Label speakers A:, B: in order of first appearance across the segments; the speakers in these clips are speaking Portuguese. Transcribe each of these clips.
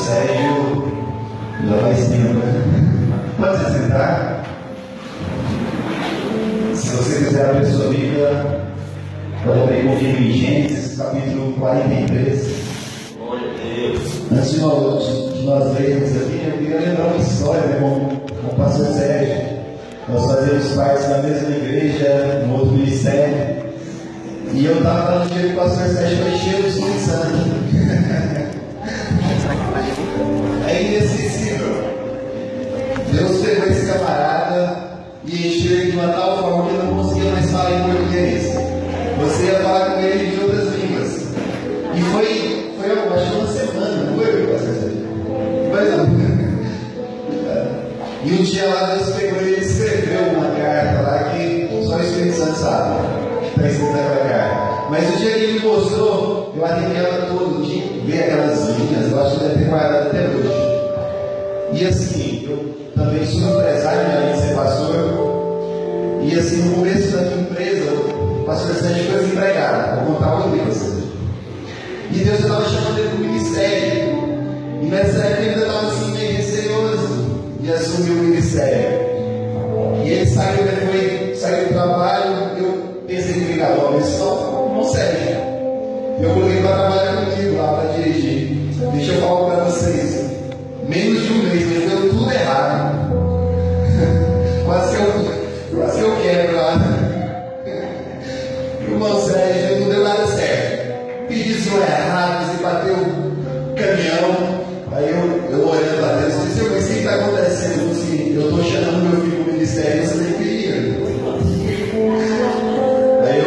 A: Sérgio já faz tempo, né? Pode se sentar. Se você quiser abrir sua Bíblia, pode abrir comigo em Gênesis, capítulo 43.
B: Glória a Deus.
A: Antes de nós lermos aqui, eu queria lembrar uma história, né, com o pastor Sérgio. Nós fazíamos parte da mesma igreja, no outro ministério. E eu estava dando dia que o pastor Sérgio foi cheio do Espírito Santo. É inesquecível. Deus pegou esse camarada e encheu ele de uma tal forma que ele não conseguia mais falar em português. Você ia falar com ele em outras línguas. E foi eu acho, uma semana, não foi, pastor Sérgio? Pois não. E um dia lá Deus pegou ele e escreveu uma carta lá que só o Espírito Santo sabe. Está escrito naquela carta. Mas o dia que ele me mostrou, eu arrepiava todo dia, ver aquelas linhas, eu acho que deve ter guardado até hoje. E assim, eu também sou empresário, além de ser pastor. E assim, no começo da minha empresa, o pastor Sérgio foi desempregado, vou contar uma coisa. E Deus estava chamando ele para o ministério. E nessa época ele ainda estava assim, meio receoso de assumir o ministério. E ele saiu do trabalho, eu pensei que ele ligava logo, ele não serve. Eu coloquei para trabalhar comigo lá para dirigir. Deixa eu falar para vocês. Menos de um mês, ele deu tudo errado. quase que eu quebro lá. O irmão Sérgio não deu nada certo. Pediu errado, você bateu o caminhão. Aí eu olhando para Deus, eu disse, mas o que está acontecendo? Assim, eu estou chamando meu filho para o ministério, você tem que ir. Aí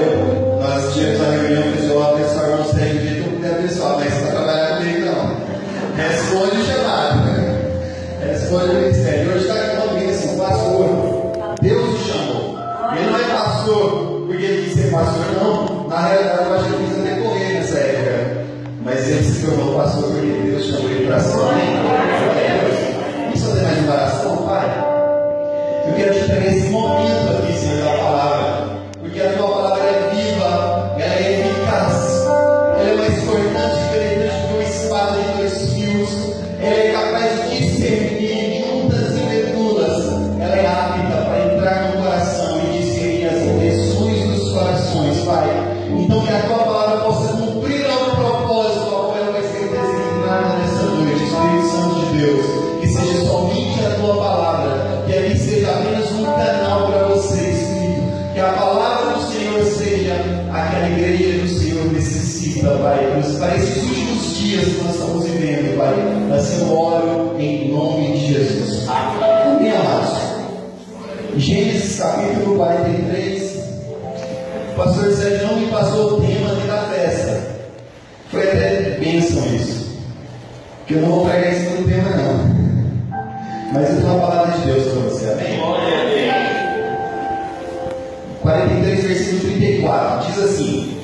A: nós tínhamos uma reunião, fiz eu abençoar o irmão Sérgio, de jeito que eu abençoar, mas você está trabalhando comigo não. Responde o chamado. Responde o ministério. Hoje está aqui uma bênção, pastor. Deus o chamou. Ele não é pastor porque ele quis ser pastor, não. Na realidade, eu acho que ele quis até correr nessa época. Mas ele se tornou pastor porque Deus chamou ele para ser. Vamos fazer mais uma oração, Pai? Eu quero te pegar esse momento aqui, Senhor, da palavra. Porque a tua palavra é viva, ela é eficaz, ela é mais cortante e penetrante que uma espada de 2 fios. Ela é capaz de discernir juntas e medulas. Ela é apta para entrar no coração e discernir as intenções dos corações, Pai. Então que a tua palavra possa cumprir o propósito ao qual ela vai ser designada nessa noite. Espírito Santo de Deus, que seja somente a tua palavra, que ali seja apenas um canal para você, Espírito. Que a palavra do Senhor seja aquela igreja que o Senhor necessita, Pai, para esses últimos dias que nós estamos vivendo, Pai. Assim eu oro em nome de Jesus. Amém, amados. Gênesis capítulo 43. O pastor Sérgio não me passou o tema aqui da festa. Foi até bênção isso. Que eu não vou pegar isso no tema, não. Mas eu tenho uma palavra de Deus para você, amém? 43, versículo 34, diz assim: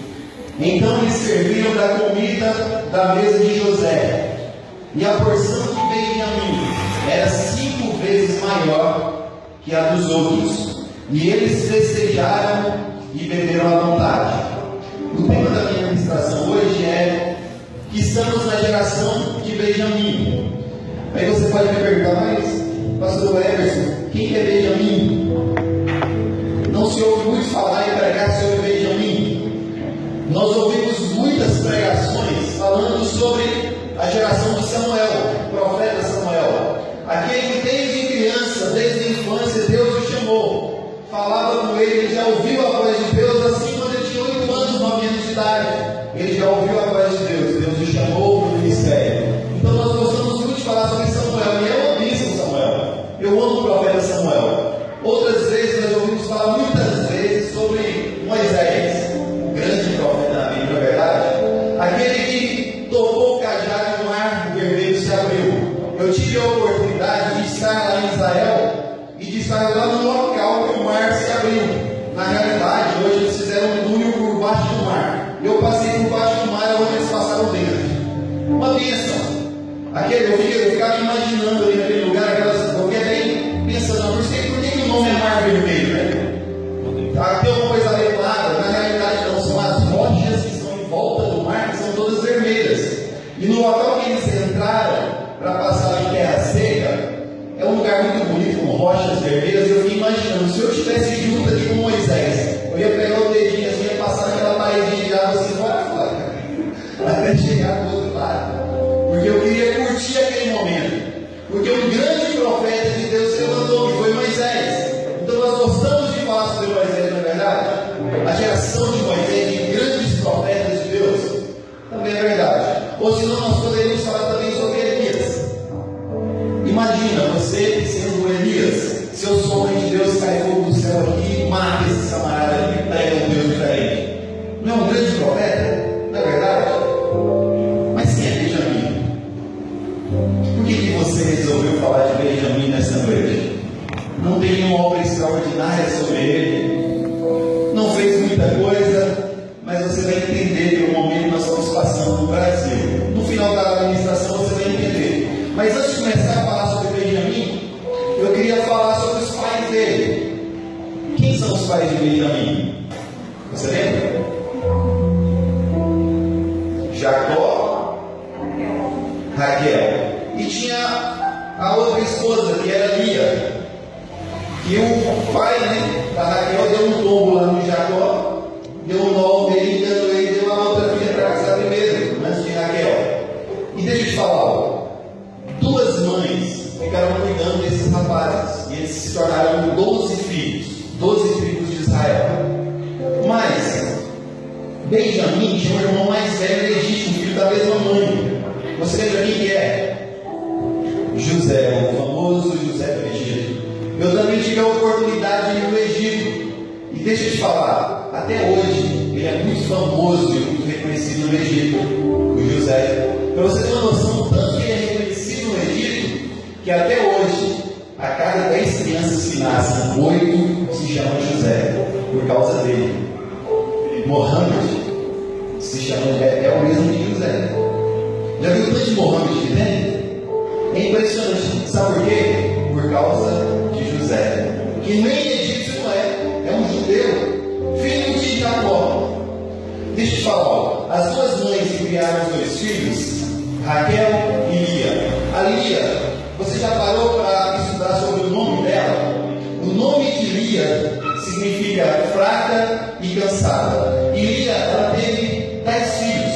A: então eles serviram da comida da mesa de José, e a porção de Benjamim era 5 vezes maior que a dos outros, e eles festejaram e beberam à vontade. O tema da minha ministração hoje é que estamos na geração de Benjamim. Aí você pode me perguntar, mas pastor Everson, quem que é Benjamim? Não se ouve muito falar e pregar sobre Benjamim. Nós ouvimos muitas pregações falando sobre a geração de Samuel, o profeta Samuel. Aquele que desde criança, desde a infância, Deus o chamou. Falava com ele, ele já ouviu a voz de Deus, assim quando ele tinha 8 anos, 9 anos de idade. Ele já ouviu a voz de Deus, Deus o chamou para o ministério. Então nós gostamos muito de falar sobre Samuel, e eu amo isso, Samuel. Eu amo o profeta Samuel. Outras vezes nós ouvimos falar muitas vezes sobre Moisés, o grande profeta da Bíblia, é verdade? Aquele que tocou o cajado e o mar vermelho se abriu. Eu tive a oportunidade de estar lá em Israel e de estar lá no local que o mar se abriu. Na realidade, hoje eles fizeram um túnel por baixo do mar. Eu passei por baixo do mar onde eles passaram dentro. Uma bênção. Eu ficava imaginando ali naquele lugar, eu fiquei bem pensando, por que o nome é mar vermelho, né? Tem uma coisa levada, na realidade não, são as rochas que estão em volta do mar, que são todas vermelhas. E no local que eles entraram, para passar em terra seca. É um lugar muito bonito, com rochas vermelhas. Eu fiquei imaginando, se eu estivesse junto ali com Moisés, eu ia pegar o dedinho assim, ia passar aquela parede de água assim, fora, até chegar do outro lado. Porque eu queria curtir aquele momento. Porque um grande profeta de Deus se levantou, que foi Moisés. Então nós gostamos de falar sobre Moisés, não é verdade? A geração de Moisés, de grandes profetas de Deus, também é verdade. Ou senão nós poderíamos falar também sobre Elias. Imagina você sendo Elias, seu sonho de Deus cai fogo do céu aqui, mata esse camarada aqui e prega um Deus diferente. Não é um grande profeta? Não é verdade? Mas quem é Benjamim? Por que você resolveu falar de Benjamim nessa noite? Não tem nenhuma obra extraordinária sobre ele, não fez muita coisa, mas você vai entender pelo momento que nós estamos passando no Brasil. No final da administração você vai entender. Mas antes de começar a falar sobre Benjamim, eu queria falar sobre os pais dele. Quem são os pais de Benjamim? Você lembra? Jacó, Raquel. E tinha a outra esposa, que era Lia. E o pai, da Raquel deu um tombo lá no Jacó, deu um nó nele, e deu uma outra filha para casar primeiro, antes de Raquel. E deixa eu te falar algo. Duas mães ficaram cuidando desses rapazes, e eles se tornaram 12 filhos, 12 tribos de Israel. Mas Benjamim tinha um irmão mais velho, legítimo, filho da mesma mãe. Você lembra quem que é? José, o famoso José do Egito. Eu também tive a oportunidade de ir no Egito. E deixa eu te falar, até hoje ele é muito famoso e muito reconhecido no Egito, o José. Para você ter uma noção, tanto que ele é reconhecido no Egito, que até hoje, a cada 10 crianças que nascem, 8 se chamam José, por causa dele. Mohammed se chama, é o mesmo que José. Já viu o tanto de Mohammed que tem? É impressionante. Sabe por quê? Por causa de José, que nem egípcio não é, é um judeu, filho de Jacó. Deixa eu te falar, as duas mães que criaram os dois filhos, Raquel e Lia. A Lia, você já parou para estudar sobre o nome dela? O nome de Lia significa fraca e cansada. E Lia, ela teve 10 filhos.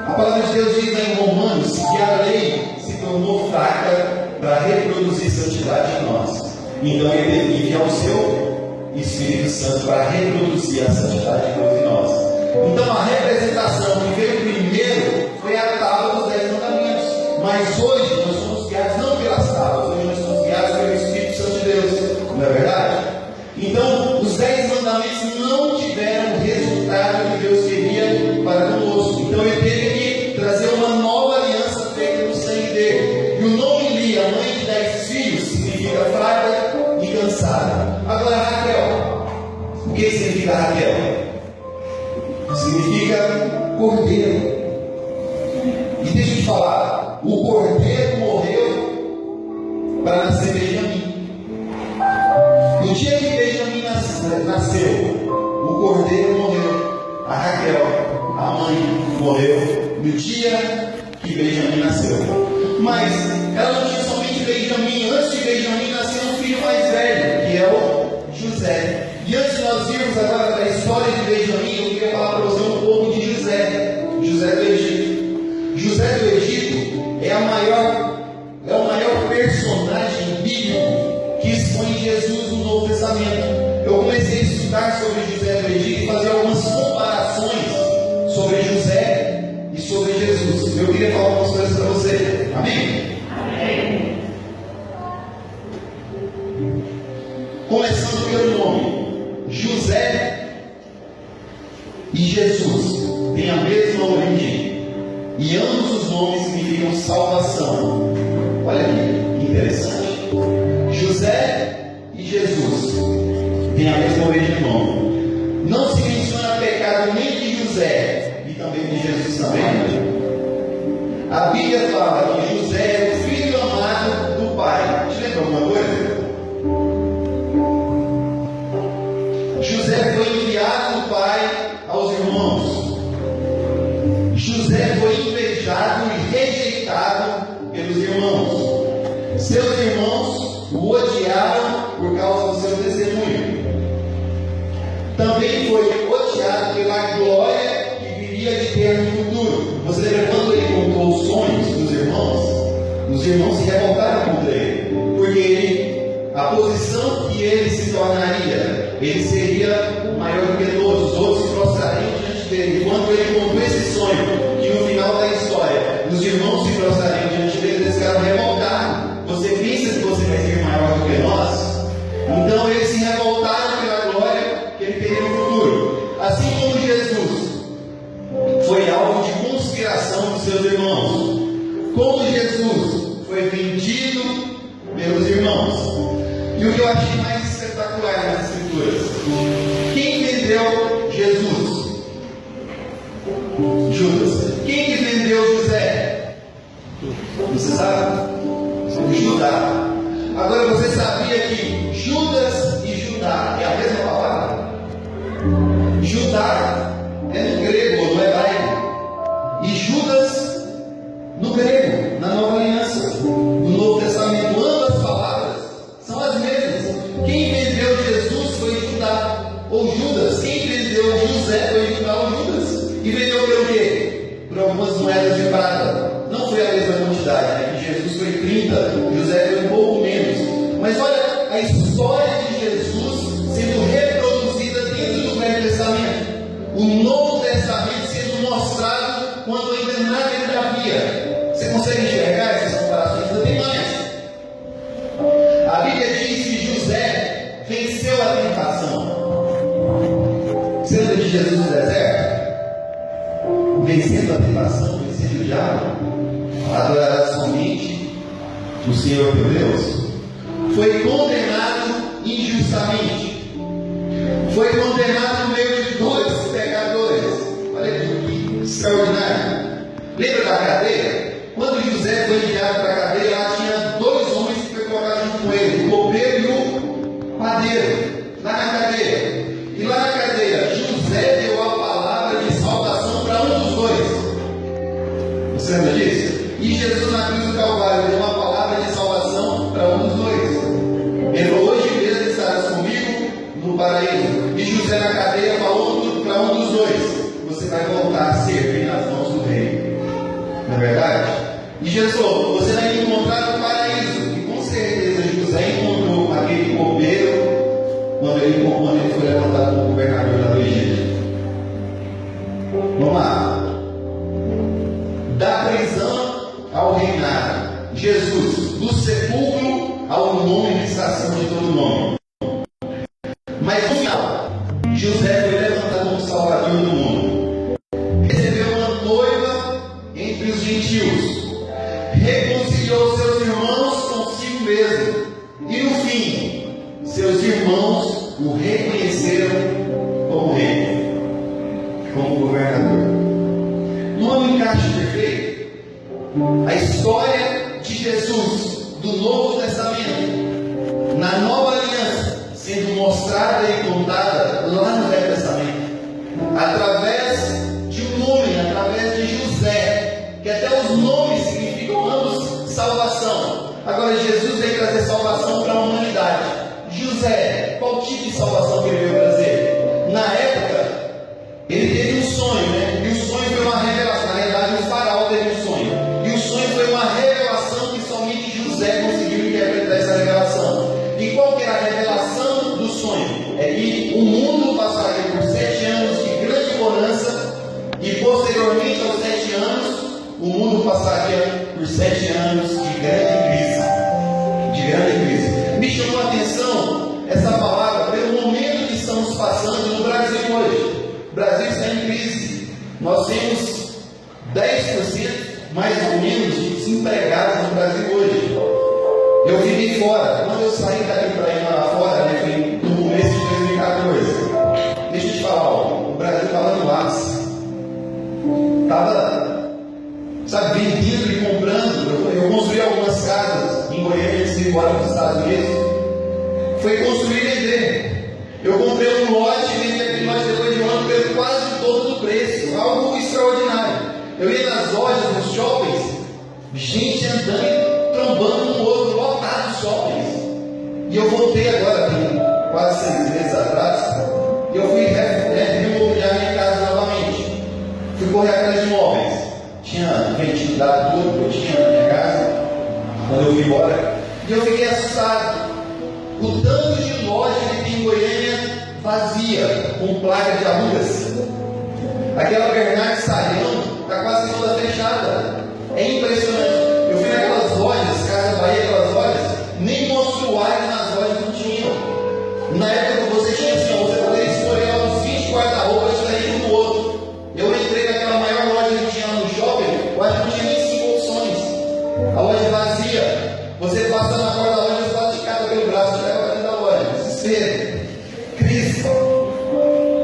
A: A palavra de Deus diz em Romanos que a lei se tornou fraca para reproduzir santidade em nós. Então ele teve que enviar o seu Espírito Santo para reproduzir a santidade de Deus em nós. Então a representação que veio primeiro foi a tábua dos 10 mandamentos. Mas hoje nós somos guiados não pelas tábuas, hoje nós somos guiados pelo Espírito Santo de Deus. Não é verdade? Então os 10 mandamentos não tiveram o resultado que Deus queria para conosco. Então ele teve que trazer uma nova aliança feita no sangue dele. E o nome Lia, mãe de 10 filhos, significa fraca e cansada. Agora Raquel, o que significa Raquel? Significa cordeiro. E deixa eu te falar, o cordeiro morreu para nascer Benjamim. No dia que Benjamim nasceu, o cordeiro morreu. A Raquel, a mãe, morreu no dia que Benjamim nasceu. Mas ela não tinha somente Benjamim. Antes de Benjamim nasceu um filho mais velho, que é o José. E antes de nós irmos agora para a história de Benjamim, eu queria falar para você um pouco de José. José do Egito. José do Egito é o maior personagem bíblico que expõe Jesus no Novo Testamento. Eu comecei a estudar sobre José do Egito e fazer algumas comparações sobre José e sobre Jesus. Eu queria falar algumas coisas para você. Amém? Amém. Começando pelo nome. José e Jesus têm a mesma origem. E ambos os nomes significam salvação. Olha aqui, que interessante. José e Jesus têm a mesma origem do nome. Não se menciona pecado nem de José e também de Jesus também. A Bíblia fala que José é o filho amado do Pai. Te lembra alguma coisa? José foi enviado do Pai aos irmãos. José foi invejado e rejeitado pelos irmãos. Seus irmãos o odiaram por causa do seu testemunho. Também foi odiado pela glória que viria de ter no futuro. Você lembra quando ele contou os sonhos dos irmãos? Os irmãos se revoltaram contra ele, porque a posição que ele se tornaria, ele seria maior do que todos, os outros se prostrariam diante dele. Quando ele contou esse sonho, que no final da história, os irmãos se prostrariam diante dele, eles ficaram revoltados. Você pensa que você vai ser maior do que nós? Então eles se revoltaram pela glória que ele teria no futuro. Assim como Jesus foi alvo de conspiração dos seus irmãos, como Jesus foi vendido pelos irmãos. E o que eu achei mais espetacular nas Escrituras: quem vendeu Jesus? Judas. Quem que vendeu José? Você sabe? Judá. Agora você sabia que Judas e Judá é a mesma palavra? Judá é no grego ou no hebraico, e Judas no grego, na Nova Aliança, no Novo Testamento. Ambas palavras são as mesmas. Quem vendeu Jesus foi Judá ou Judas. Quem vendeu José foi Judá ou Judas. E vendeu pelo quê? Por algumas moedas de prata. Não foi a mesma quantidade, né? Jesus foi 30, José foi um pouco menos. Mas olha a história de Jesus sendo reproduzida dentro do Velho Testamento. O Novo Testamento sendo mostrado quando ainda nada ele havia. Você consegue enxergar essas comparações? Ainda tem mais. A Bíblia diz que José venceu a tentação. Você lembra de Jesus no deserto? Vencendo a tentação, vencendo o diabo. Adorará somente o Senhor teu Deus. Foi condenado injustamente. Foi condenado no meio de dois pecadores. Olha que extraordinário. Lembra da cadeia? Quando José foi enviado para a cadeia, lá tinha dois homens que foram colocados junto com ele, o copeiro e o padeiro, lá na cadeia. E lá na cadeia, José deu a palavra de salvação para um dos dois. Você lembra disso? E Jesus na cruz do Calvário deu uma palavra de salvação para um dos dois. Ele falou: hoje mesmo estarás comigo no paraíso. E José na cadeia falou para um dos dois: você vai voltar a servir nas mãos do rei. Não é verdade? E Jesus falou: você vai encontrar no paraíso. E com certeza José encontrou aquele copeiro quando ele foi levantado como governador lá do Egito. Vamos lá. Da prisão ao reinado. Jesus, do sepulcro ao nome que está acima de todo nome. Mas no final, José foi levantado como Salvador do mundo. Recebeu uma noiva entre os gentios. Reconciliou seus irmãos consigo mesmo. E no fim, seus irmãos o reconheceram como rei, como governador. Não é um encaixe perfeito? A história de Jesus do Novo Testamento, na Nova Aliança, sendo mostrada e contada lá no Velho Testamento, através de um nome, através de José, que até os nomes significam ambos salvação. Agora Jesus veio trazer salvação para a humanidade. José, qual tipo de salvação que ele veio trazer? Na época, ele teve um sonho, né? E o sonho foi uma revelação. Na realidade, o faraó teve um sonho. E o sonho foi uma revelação que somente José conseguiu interpretar essa revelação. E qual que era a revelação do sonho? É que o mundo passaria por 7 anos de grande bonança e posteriormente aos 7 anos, o mundo passaria por 7 anos de grande crise. De grande crise. Me chamou a atenção essa palavra pelo momento que estamos passando no Brasil hoje. O Brasil está em crise. Nós temos 10% mais ou menos de desempregados no Brasil hoje. Eu fiquei fora. Quando eu saí daqui para ir lá fora, né, foi no começo de 2014. Deixa eu te falar, ó, o Brasil estava no ápice. Estava, sabe, vendendo e comprando. Eu construí algumas casas em Goiânia antes de ir embora para os Estados Unidos. Foi construir e vender. Eu comprei um lote e vendi aquele lote depois de um ano pelo quase todo o preço. Algo extraordinário. Eu ia nas lojas, nos shoppings, gente andando e trombando um outro, lotado de shoppings. E eu voltei agora, tem quase 6 meses atrás, e eu fui remobiliar minha casa novamente. Fui correr atrás de imóveis. Tinha ventilado tudo que eu tinha na minha casa, quando eu fui embora. E eu fiquei assustado. O tanto de loja que tem em Goiânia vazia, com placa de alugas. Aquela Bernardo Saião está quase toda fechada. É impressionante. Eu fui naquelas lojas, Casa Bahia, aquelas lojas, nem monstruário nas lojas não tinham. Na época que você tinha assim, você poderia escolher uns 20 guarda-roupas diferentes um do outro. Eu entrei naquela maior loja que tinha no shopping, eu acho que não tinha nem 5 opções. A loja vazia. Você passa na porta da loja, você bate de casa pelo braço, leva para dentro da loja. Desespero. Crise.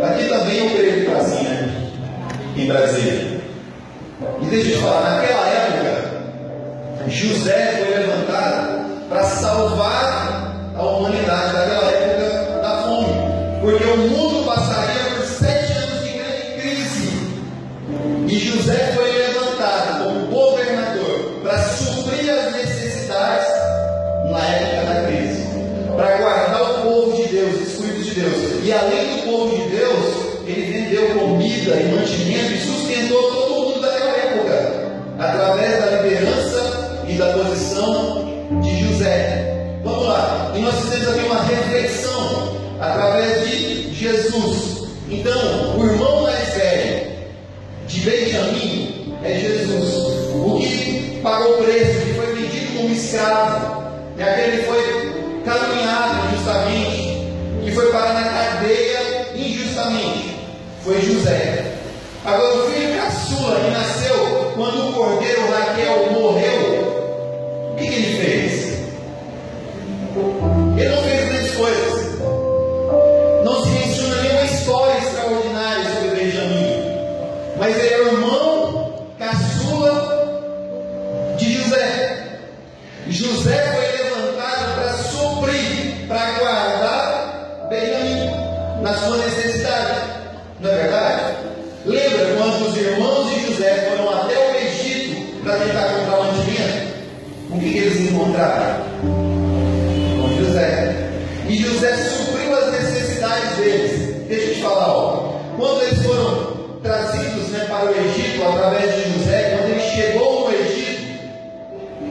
A: Aqui também eu creio que está assim, né? Em Brasília. E deixa eu te falar, naquela época, José foi levantado para salvar a humanidade daquela época da fome, porque o mundo passaria por 7 anos de grande crise, e José foi levantado como governador para suprir as necessidades na época da crise, para guardar o povo de Deus, os filhos de Deus, e além do povo de Deus, ele vendeu comida e mantimento e sustentou todo mundo daquela época, através da liderança e da posição de José. Vamos lá, e nós fizemos aqui uma reflexão através de Jesus. Então, o irmão mais velho de Benjamim é Jesus, o que pagou o preço, que foi vendido como escravo, é aquele que foi caluniado injustamente, que foi parar na cadeia injustamente, foi José. Agora, o filho caçula que nasceu quando o cordeiro Raquel morreu, o que ele fez? Ele não fez grandes coisas. Não se menciona nenhuma história extraordinária sobre Benjamim, mas ele é o irmão caçula de José. José foi levantado para suprir, para guardar Benjamim na sua necessidade. Não é verdade? Lembra quando os irmãos de José foram até o Egito para tentar comprar mantimento? O que eles encontraram? Com José. E José supriu as necessidades deles. Deixa eu te falar, ó. Quando eles foram trazidos, para o Egito através de José, quando ele chegou no Egito,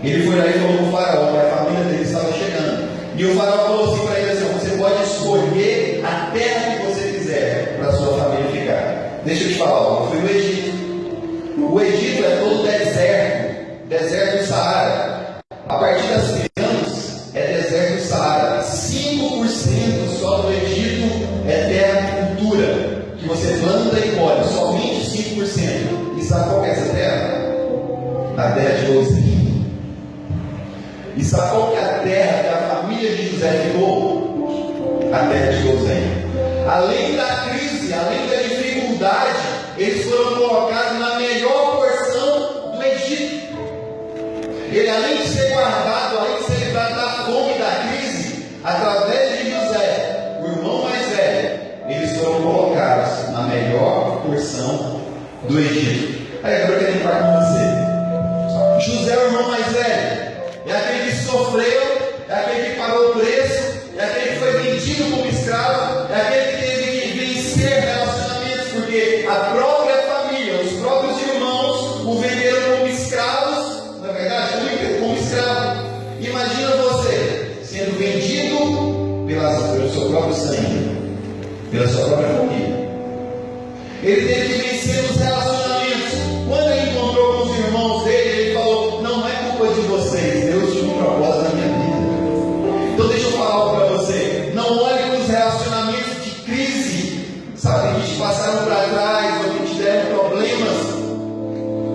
A: ele foi lá e falou para o faraó, que a família dele estava chegando. E o faraó falou assim para ele assim: você pode escolher a terra que você quiser para a sua família ficar. Deixa eu te falar, ó, eu fui no Egito. O Egito é todo deserto do Saara. A partir das pirâmides é deserto do Saara. 5% só do Egito é terra cultura, que você planta e colhe, somente 5%. E sabe qual que é essa terra? A terra de Gozim. E sabe qual que é a terra que a família de José ficou? A terra de Gozim. Além da crise, além da dificuldade, eles foram colocados na melhor porção do Egito. Ele, além de ser guardado, além de ser livrado da fome e da crise, através de José, o irmão mais velho, eles foram colocados na melhor porção do Egito. Aí agora eu quero entrar com você. José é o irmão mais velho, é aquele que sofreu, é aquele que pagou o preço, é aquele que foi vendido como escravo, é aquele que teve que vencer relacionamentos, porque a própria família, os próprios irmãos o venderam como escravos, na verdade, como escravo. Imagina você sendo vendido pelo seu próprio sangue, pela sua própria família. Ele teve que vencer os relacionamentos. Quando ele encontrou com os irmãos dele, ele falou: não é culpa de vocês, Deus tinha um propósito na minha vida. Então deixa eu falar algo para você. Não olhe para os relacionamentos de crise, sabe, que te passaram para trás, ou que te deram problemas.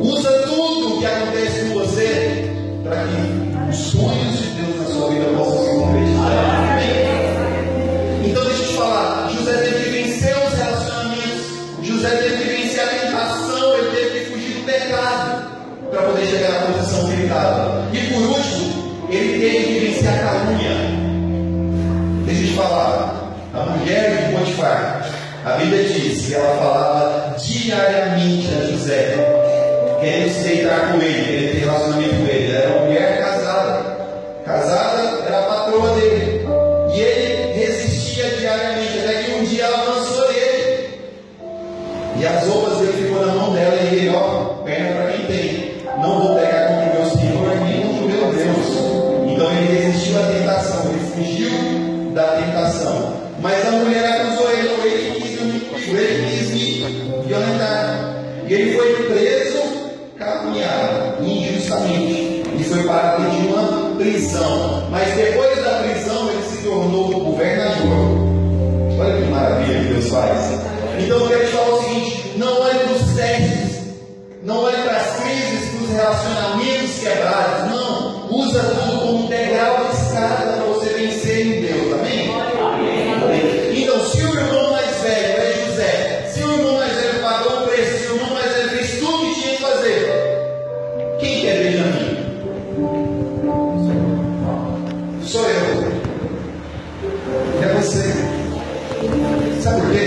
A: Usa tudo o que acontece com você para que os sonhos de Deus na sua vida possam se concretizar. Então deixa eu te falar, José teve que vencer os relacionamentos, José teve que vencer a tentação, ele teve que fugir do pecado para poder chegar na posição que ele estava. E por último, ele teve que vencer a calúnia. Deixa eu te falar, a mulher de Potifar, a Bíblia diz que ela falava diariamente a José, querendo se deitar com ele, querendo ter relacionamento com ele. ficou na mão dela e ele, ó, perna para quem tem. Não vou pegar contra o meu Senhor nem contra o meu Deus. Então ele resistiu à tentação, ele fugiu da tentação. Mas a mulher acusou ele, ele quis me violentar. E ele foi preso, caluniado, injustamente. E foi para pedir uma prisão. Mas depois da prisão ele se tornou governador. Olha que maravilha que Deus faz. Então eu quero te falar o seguinte: não olhe para os testes, não olhe para as crises, para os relacionamentos quebrados. Não, usa tudo como um degrau de escada para você vencer em Deus. Amém? Amém. Então, se o irmão mais velho é José, se o irmão mais velho pagou o preço, se o irmão mais velho fez tudo o que tinha que fazer, quem que é Benjamim? Sou eu. É você. Sabe por quê?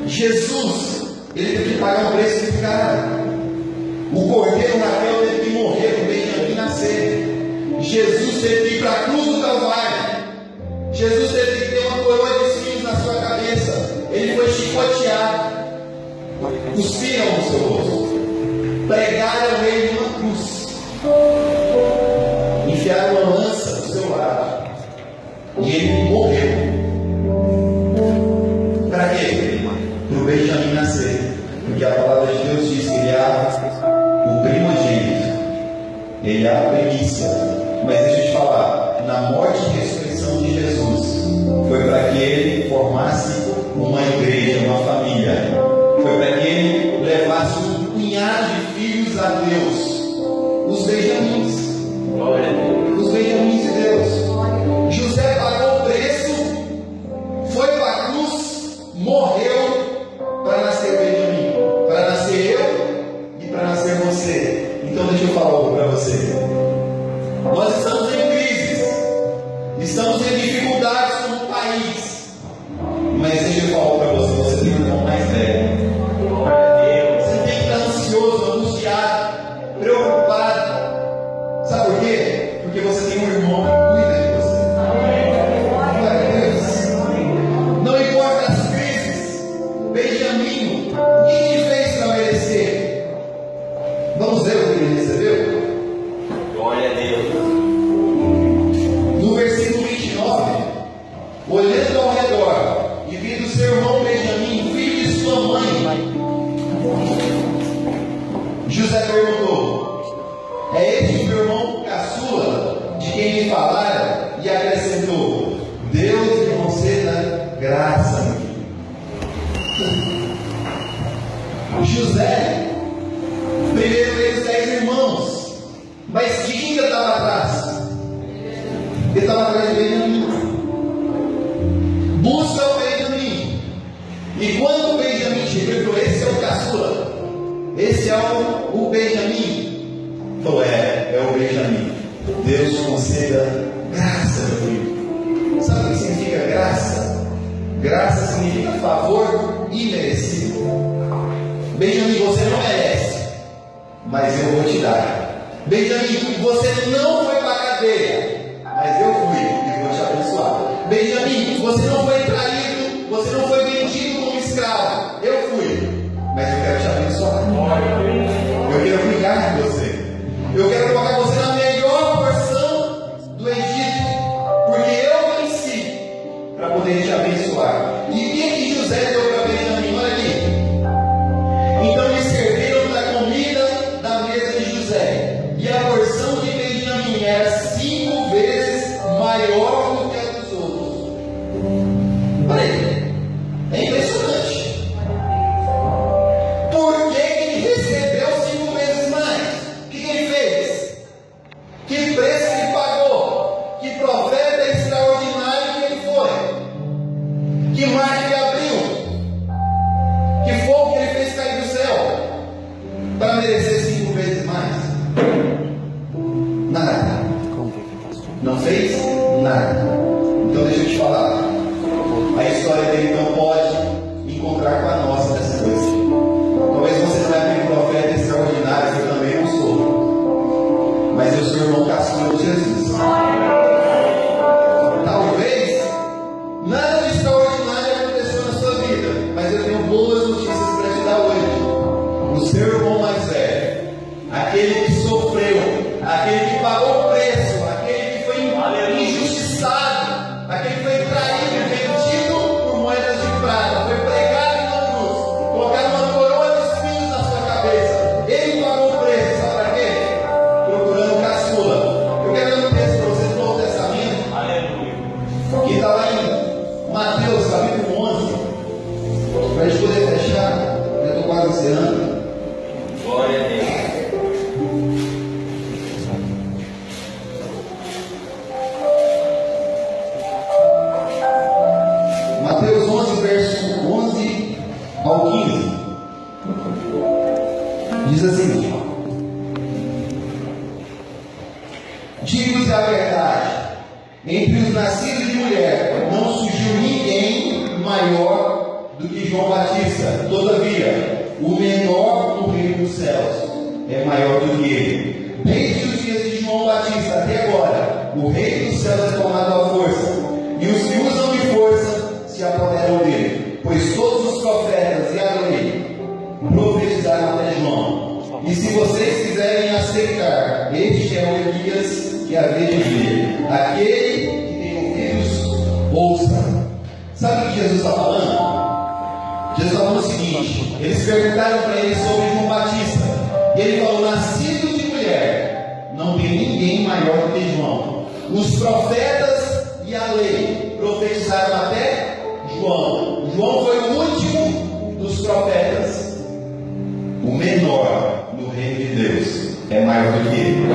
A: Jesus, ele teve que pagar o preço de cara. O cordeiro Raquel teve que morrer para o Benjamim nascer. Jesus teve que ir para a cruz do Calvário. Jesus teve que ter uma coroa de espinhos na sua cabeça. Ele foi chicoteado. Cuspiram no seu rosto. Pregaram ele numa cruz. Enfiaram uma lança no seu lado. E ele morreu. Para quê? Para o Benjamim nascer. Porque a palavra de Deus diz que ele é o primogênito. Ele é a primícia. Mas deixa eu te falar, na morte e ressurreição de Jesus, foi para que ele formasse uma igreja, uma família. Foi para que ele levasse um punhado de filhos a Deus. Os Benjamins. Os Benjamins de Deus. José pagou o preço, foi para a cruz, morreu para nascer Benjamim, para nascer eu e para nascer você. Então deixa eu falar algo para você. Nós estamos em crises, estamos em dificuldades como país, mas deixa eu falar para você, você tem um irmão mais velho. Você tem que estar ansioso, angustiado, preocupado. Sabe por quê? Porque você tem um irmão que cuida de você. Glória a Deus. Não importa as crises, Benjamim, o que ele fez para merecer? Vamos ver o que ele recebeu?
B: Glória a Deus.
A: No versículo 29, olhando ao redor e vendo seu irmão Benjamim, filho de sua mãe, José perguntou: é este meu irmão caçula de quem me falaram? E acrescentou: Deus lhe conceda graça, meu filho. José primeiro veio os 10 irmãos, mas de quem ele estava atrás? Ele estava atrás de Benjamim. Busca o Benjamim. E quando o Benjamim chegou, ele falou: esse é o caçula, esse é o Benjamim. Falou: é o Benjamim. Deus conceda graça, meu filho. Sabe o que significa graça? Graça significa favor imerecido. Benjamim, você não merece, mas eu vou te dar. Benjamim, você não foi para a cadeia, mas eu fui e vou te abençoar. Benjamim, você não foi traído, você não foi vendido como escravo, eu fui, mas eu quero te abençoar. Eu quero cuidar de você. Eu quero colocar você na melhor porção do Egito, porque eu venci para poder te abençoar. E o que José deu para Benjamim? Olha aqui. Então eles serviram da comida da mesa de José, e a porção de Benjamim era 5 vezes maior do que a dos outros. Olha aí, é impressionante.
B: Glória a Deus.
A: Mateus 11, verso 11 ao 15. Diz assim: digo-vos a verdade, entre os nascidos de mulher não surgiu ninguém maior do que João Batista. Todavia, o menor no reino dos céus é maior do que ele. Desde os dias de João Batista até agora, o reino dos céus é tomado à força, e os que usam de força se apoderam dele. Pois todos os profetas e a lei profetizaram até João. E se vocês quiserem aceitar, este é o Elias que havia de vir. Aquele que tem ouvidos, ouça. Sabe o que Jesus está falando? Jesus está falando o seguinte: eles perguntaram para ele sobre João Batista, e ele falou: nascido de mulher, não tem ninguém maior do que João. Os profetas e a lei profetizaram até João. João foi o último dos profetas. O menor no reino de Deus é maior do que ele.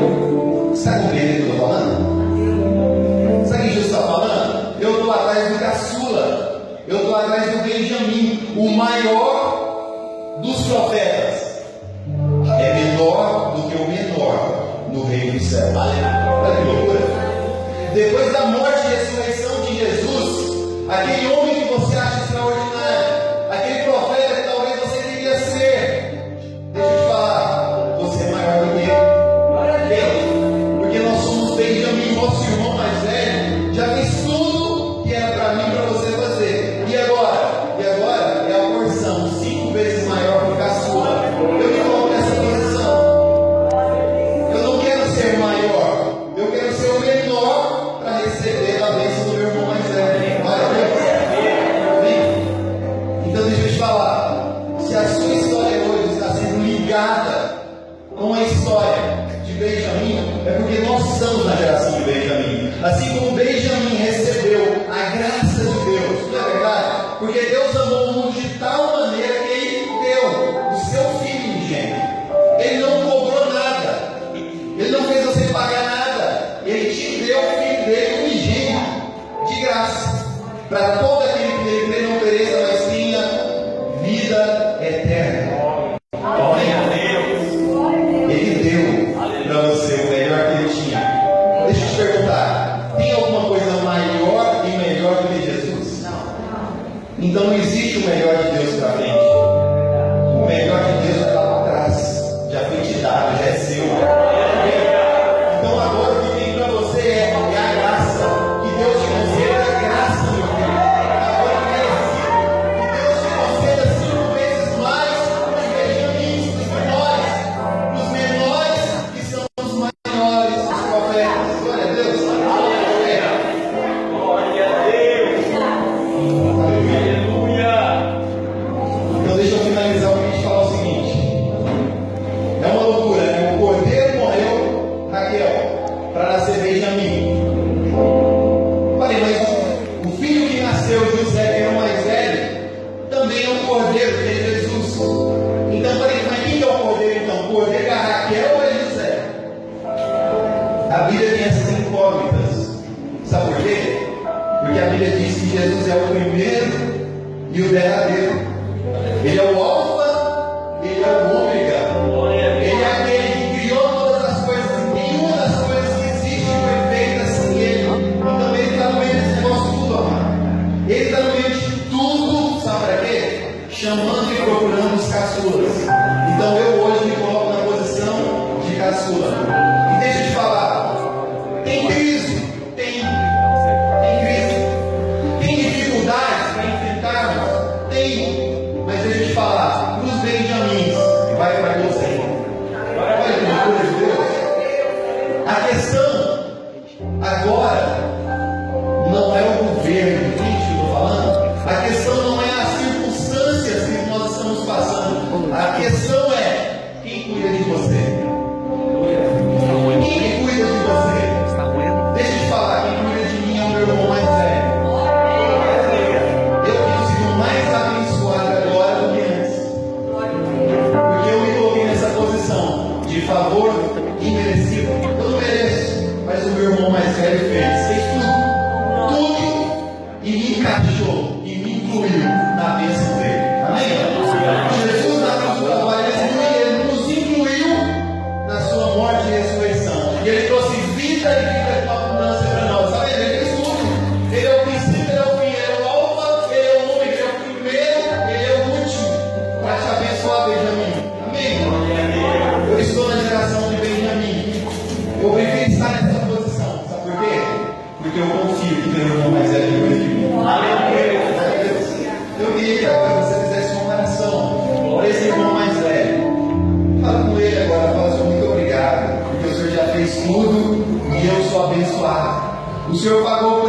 A: Você está compreendendo o que eu estou falando? Sabe o que Jesus está falando? Eu estou atrás do caçula, eu estou atrás do Benjamim, o maior dos profetas. É menor do que o menor no reino dos céus. Olha que loucura. Depois da morte e ressurreição de Jesus, aquele homem que você acha extraordinário, aquele profeta que talvez você queria ser, deixa eu te falar, você é maior do que ele. Porque nós somos Benjamim, nosso irmão mais velho, já fez tudo que era para mim e para você fazer. E agora? E agora é a porção 5 vezes maior que o caçula. Eu me coloco nessa posição. Eu não quero ser maior, eu quero ser o menor para receber a bênção do meu irmão mais velho. Glória a Deus. Então deixa eu te falar, se a sua história hoje está sendo ligada com a história de Benjamim, é porque nós estamos na geração de Benjamim. Assim como Benjamim recebeu a graça de Deus, não é verdade? Porque Deus amou o mundo de tal maneira que Ele deu o seu Filho unigênito. Ele não cobrou nada, Ele não fez você pagar nada, Ele te deu o Filho dele unigênito, de graça, para todo aquele que nele crê não pereça, mas tenha vida eterna.
B: Glória a Deus.
A: Ele deu para você o melhor que Ele tinha. Deixa eu te perguntar, tem alguma coisa maior e melhor do que Jesus? Então não existe o melhor de Deus para frente. O melhor de Deus já está para trás, já foi te dado, já é seu. Então agora o que tem para você é a graça. Que Deus te conceda a graça, meu filho. Agora que Deus te conceda 5 vezes mais os benjamins, os menores, que são os maiores, os profetas. Glória a Deus.
B: Glória a Deus. Aleluia.
A: Então deixa eu finalizar o vídeo e falar o seguinte: é uma loucura, né? O cordeiro morreu, Raquel, para nascer Benjamim. Falei, mas o filho que nasceu, José, que era o mais velho, também é um cordeiro, que é Jesus. Então falei, mas quem é o cordeiro então? O cordeiro é a Raquel ou é José? A Bíblia tem essas incógnitas. Sabe por quê? Porque a Bíblia diz que Jesus é o primeiro e o derradeiro. Ele é o alfa, ele é o ômega. Ele é aquele que criou todas as coisas. Nenhuma das coisas que existe foi feita sem ele. Então ele está no meio desse negócio tudo, amado. Ele está no meio de tudo, sabe para quê? Chamando e procurando os caçulas. Então eu hoje me coloco na posição de caçula. E deixa eu te falar, tem crise, tem crise, tem dificuldades para enfrentarmos, tem. Mas deixa eu te falar, para os benjamins, vai para você. Olha que loucura de Deus. A questão agora não é o governo, entende o que eu estou falando? A questão não é as circunstâncias que nós estamos passando. A questão é quem cuida de você. Quem cuida de você? Deixa eu te falar, quem cuida de mim é o meu irmão mais velho. Eu tenho sido mais abençoado agora do que antes. Porque eu me coloquei nessa posição. O Senhor pagou